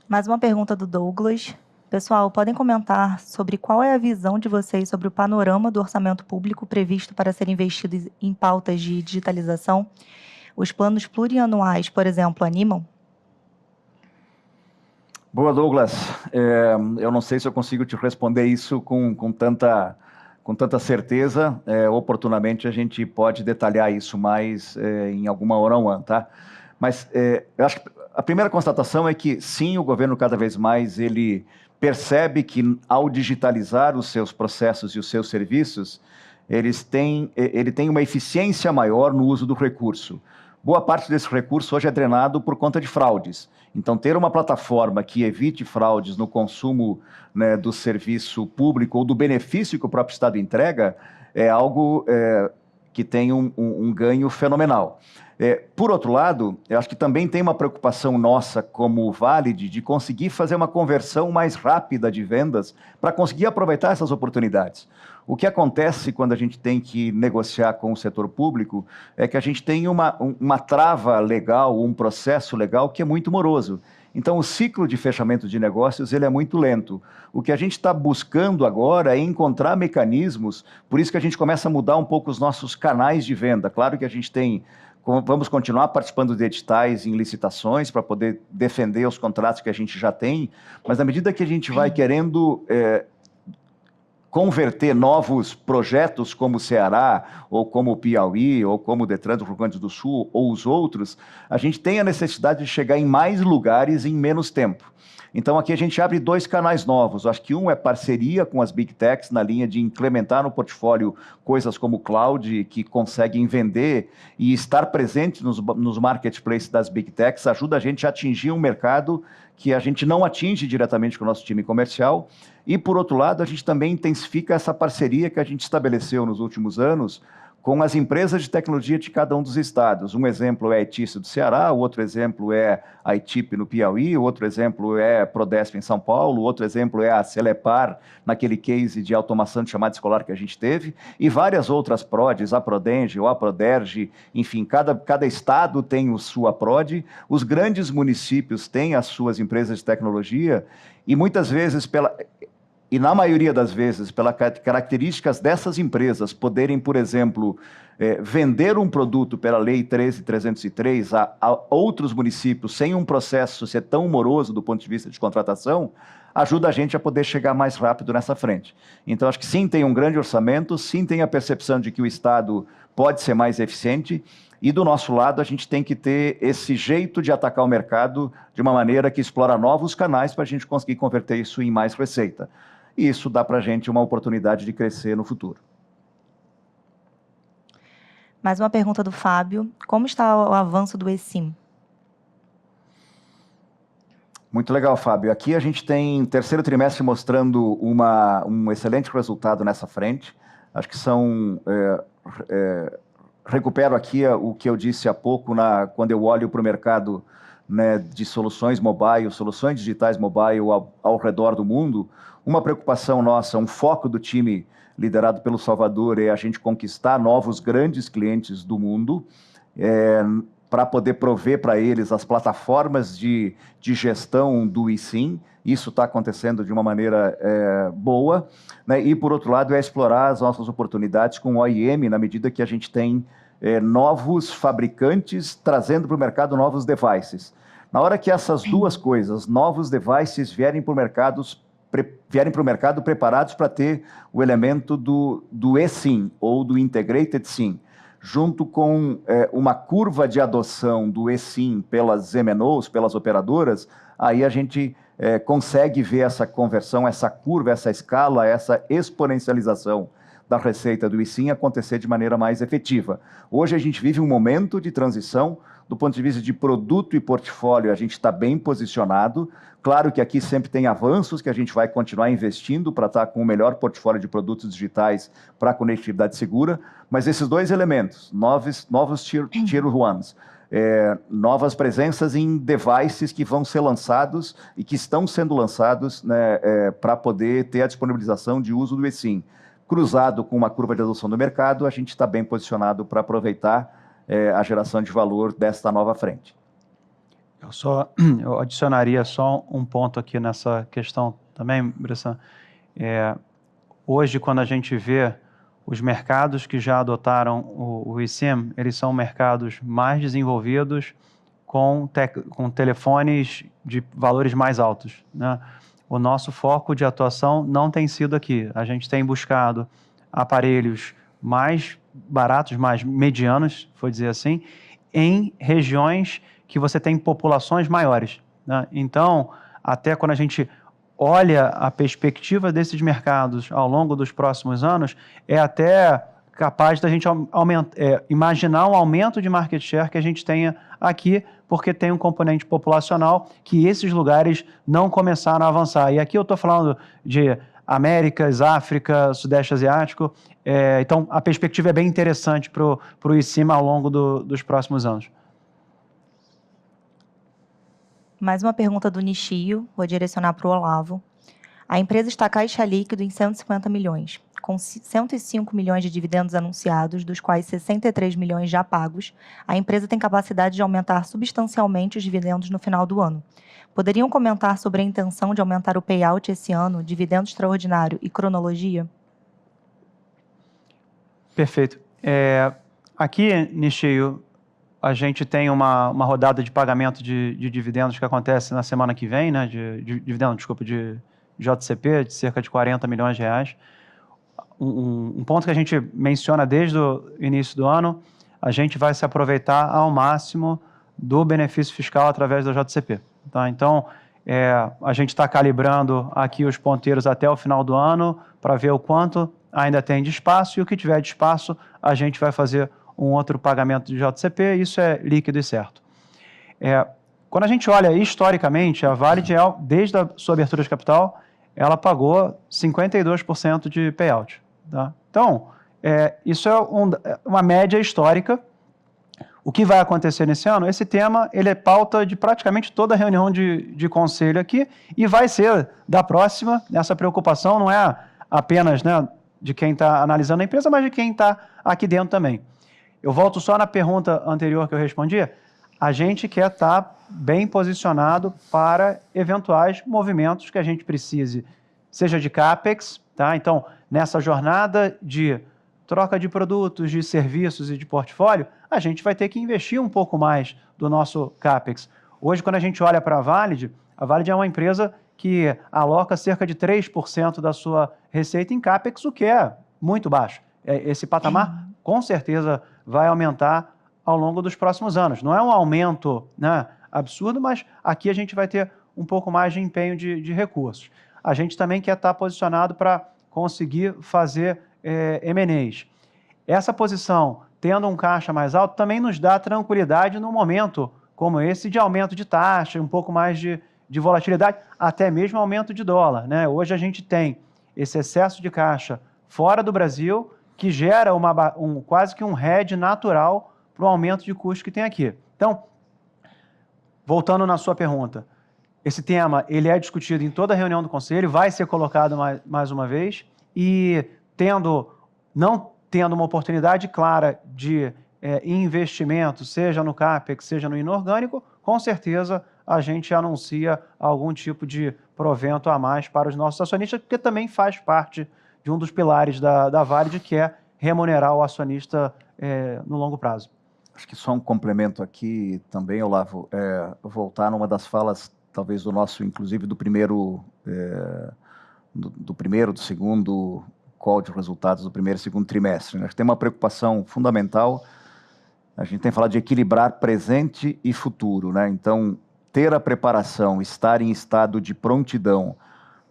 Mais uma pergunta do Douglas. Pessoal, podem comentar sobre qual é a visão de vocês sobre o panorama do orçamento público previsto para ser investido em pautas de digitalização? Os planos plurianuais, por exemplo, animam? Boa, Douglas. Eu não sei se eu consigo te responder isso com tanta certeza. Oportunamente, a gente pode detalhar isso mais em alguma one-on-one, tá? Mas eu acho que a primeira constatação é que, sim, o governo cada vez mais ele percebe que, ao digitalizar os seus processos e os seus serviços, ele tem uma eficiência maior no uso do recurso. Boa parte desse recurso hoje é drenado por conta de fraudes. Então, ter uma plataforma que evite fraudes no consumo, né, do serviço público ou do benefício que o próprio Estado entrega é algo que tem um ganho fenomenal. Por outro lado, eu acho que também tem uma preocupação nossa como Valid de conseguir fazer uma conversão mais rápida de vendas para conseguir aproveitar essas oportunidades. O que acontece quando a gente tem que negociar com o setor público é que a gente tem uma trava legal, um processo legal que é muito moroso. Então, o ciclo de fechamento de negócios ele é muito lento. O que a gente está buscando agora é encontrar mecanismos, por isso que a gente começa a mudar um pouco os nossos canais de venda. Claro que a gente vamos continuar participando de editais em licitações para poder defender os contratos que a gente já tem, mas à medida que a gente vai querendo converter novos projetos como o Ceará, ou como o Piauí, ou como o Detran do Rio Grande do Sul, ou os outros, a gente tem a necessidade de chegar em mais lugares em menos tempo. Então, aqui a gente abre 2 canais novos. Acho que um é parceria com as Big Techs, na linha de implementar no portfólio coisas como cloud, que conseguem vender e estar presente nos marketplaces das Big Techs, ajuda a gente a atingir um mercado que a gente não atinge diretamente com o nosso time comercial. E, por outro lado, a gente também intensifica essa parceria que a gente estabeleceu nos últimos anos com as empresas de tecnologia de cada um dos estados. Um exemplo é a ETIC do Ceará, o outro exemplo é a ITIP no Piauí, o outro exemplo é a Prodesp em São Paulo, o outro exemplo é a Celepar, naquele case de automação de chamada escolar que a gente teve, e várias outras PRODs, a Prodenge ou a Proderge, enfim, cada estado tem a sua PROD, os grandes municípios têm as suas empresas de tecnologia, e muitas vezes e na maioria das vezes, pelas características dessas empresas poderem, por exemplo, vender um produto pela Lei 13.303 a outros municípios sem um processo ser tão moroso do ponto de vista de contratação, ajuda a gente a poder chegar mais rápido nessa frente. Então, acho que sim, tem um grande orçamento, sim, tem a percepção de que o Estado pode ser mais eficiente, e do nosso lado a gente tem que ter esse jeito de atacar o mercado de uma maneira que explora novos canais para a gente conseguir converter isso em mais receita. E isso dá para a gente uma oportunidade de crescer no futuro. Mais uma pergunta do Fábio. Como está o avanço do eSIM? Muito legal, Fábio. Aqui a gente tem terceiro trimestre mostrando um excelente resultado nessa frente. Acho que recupero aqui o que eu disse há pouco quando eu olho para o mercado, né, de soluções mobile, soluções digitais mobile ao redor do mundo. Uma preocupação nossa, um foco do time liderado pelo Salvador é a gente conquistar novos grandes clientes do mundo, para poder prover para eles as plataformas de gestão do eSIM. Isso está acontecendo de uma maneira boa, né? E, por outro lado, explorar as nossas oportunidades com o OEM, na medida que a gente tem novos fabricantes trazendo para o mercado novos devices. Na hora que essas duas coisas, novos devices, vierem para o mercado preparados para ter o elemento do eSIM, ou do Integrated SIM, junto com uma curva de adoção do eSIM pelas MNOs, pelas operadoras, aí a gente consegue ver essa conversão, essa curva, essa escala, essa exponencialização da receita do eSIM acontecer de maneira mais efetiva. Hoje a gente vive um momento de transição. Do ponto de vista de produto e portfólio, a gente está bem posicionado. Claro que aqui sempre tem avanços que a gente vai continuar investindo para estar com o melhor portfólio de produtos digitais para a conectividade segura, mas esses dois elementos, novos Tier 1s, novas presenças em devices que vão ser lançados e que estão sendo lançados, né, para poder ter a disponibilização de uso do eSIM, cruzado com uma curva de adoção do mercado, a gente está bem posicionado para aproveitar a geração de valor desta nova frente. Eu adicionaria só um ponto aqui nessa questão também, Bressan. Hoje, quando a gente vê os mercados que já adotaram o eSIM, eles são mercados mais desenvolvidos com telefones de valores mais altos, né? O nosso foco de atuação não tem sido aqui. A gente tem buscado aparelhos mais baratos, mais medianos, vou dizer assim, em regiões que você tem populações maiores, né? Então, até quando a gente olha a perspectiva desses mercados ao longo dos próximos anos, é até capaz da gente imaginar um aumento de market share que a gente tenha aqui, porque tem um componente populacional que esses lugares não começaram a avançar. E aqui eu estou falando de Américas, África, Sudeste Asiático. Então, a perspectiva é bem interessante para o eSIM ao longo dos próximos anos. Mais uma pergunta do Nishio, vou direcionar para o Olavo. A empresa está caixa líquido em 150 milhões, com 105 milhões de dividendos anunciados, dos quais 63 milhões já pagos. A empresa tem capacidade de aumentar substancialmente os dividendos no final do ano. Poderiam comentar sobre a intenção de aumentar o payout esse ano, dividendo extraordinário e cronologia? Perfeito. Aqui, Nishio, a gente tem uma rodada de pagamento de dividendos que acontece na semana que vem, né? De JCP, de cerca de 40 milhões de reais. Um ponto que a gente menciona desde o início do ano, a gente vai se aproveitar ao máximo do benefício fiscal através da JCP. Tá? Então, a gente está calibrando aqui os ponteiros até o final do ano para ver o quanto ainda tem de espaço, e o que tiver de espaço, a gente vai fazer um outro pagamento de JCP, isso é líquido e certo. Quando a gente olha historicamente, a Valid, desde a sua abertura de capital, ela pagou 52% de payout. Tá? Então, isso é uma média histórica. O que vai acontecer nesse ano? Esse tema ele é pauta de praticamente toda reunião de conselho aqui, e vai ser da próxima. Essa preocupação não é apenas, né, de quem está analisando a empresa, mas de quem está aqui dentro também. Eu volto só na pergunta anterior que eu respondi. A gente quer estar bem posicionado para eventuais movimentos que a gente precise, seja de CAPEX, tá? Então, nessa jornada de troca de produtos, de serviços e de portfólio, a gente vai ter que investir um pouco mais do nosso CAPEX. Hoje, quando a gente olha para a Valid é uma empresa que aloca cerca de 3% da sua receita em CAPEX, o que é muito baixo. Esse patamar, com certeza, vai aumentar ao longo dos próximos anos. Não é um aumento, né, absurdo, mas aqui a gente vai ter um pouco mais de empenho de recursos. A gente também quer estar posicionado para conseguir fazer M&As. Essa posição, tendo um caixa mais alto, também nos dá tranquilidade num momento como esse de aumento de taxa, um pouco mais de de volatilidade, até mesmo aumento de dólar, né? Hoje a gente tem esse excesso de caixa fora do Brasil que gera quase que um hedge natural para o aumento de custo que tem aqui. Então, voltando na sua pergunta, esse tema ele é discutido em toda a reunião do Conselho, vai ser colocado mais uma vez, e não tendo uma oportunidade clara de investimento, seja no CAPEX, seja no inorgânico, com certeza a gente anuncia algum tipo de provento a mais para os nossos acionistas, porque também faz parte de um dos pilares da Valid, que é remunerar o acionista no longo prazo. Acho que só um complemento aqui também, Olavo, voltar numa das falas, talvez do nosso, inclusive do do segundo call de resultados do primeiro e segundo trimestre. Né? Tem uma preocupação fundamental, a gente tem falado de equilibrar presente e futuro, né? Então, ter a preparação, estar em estado de prontidão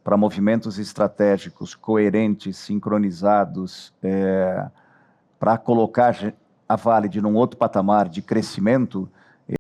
para movimentos estratégicos coerentes, sincronizados, para colocar a Valid num outro patamar de crescimento,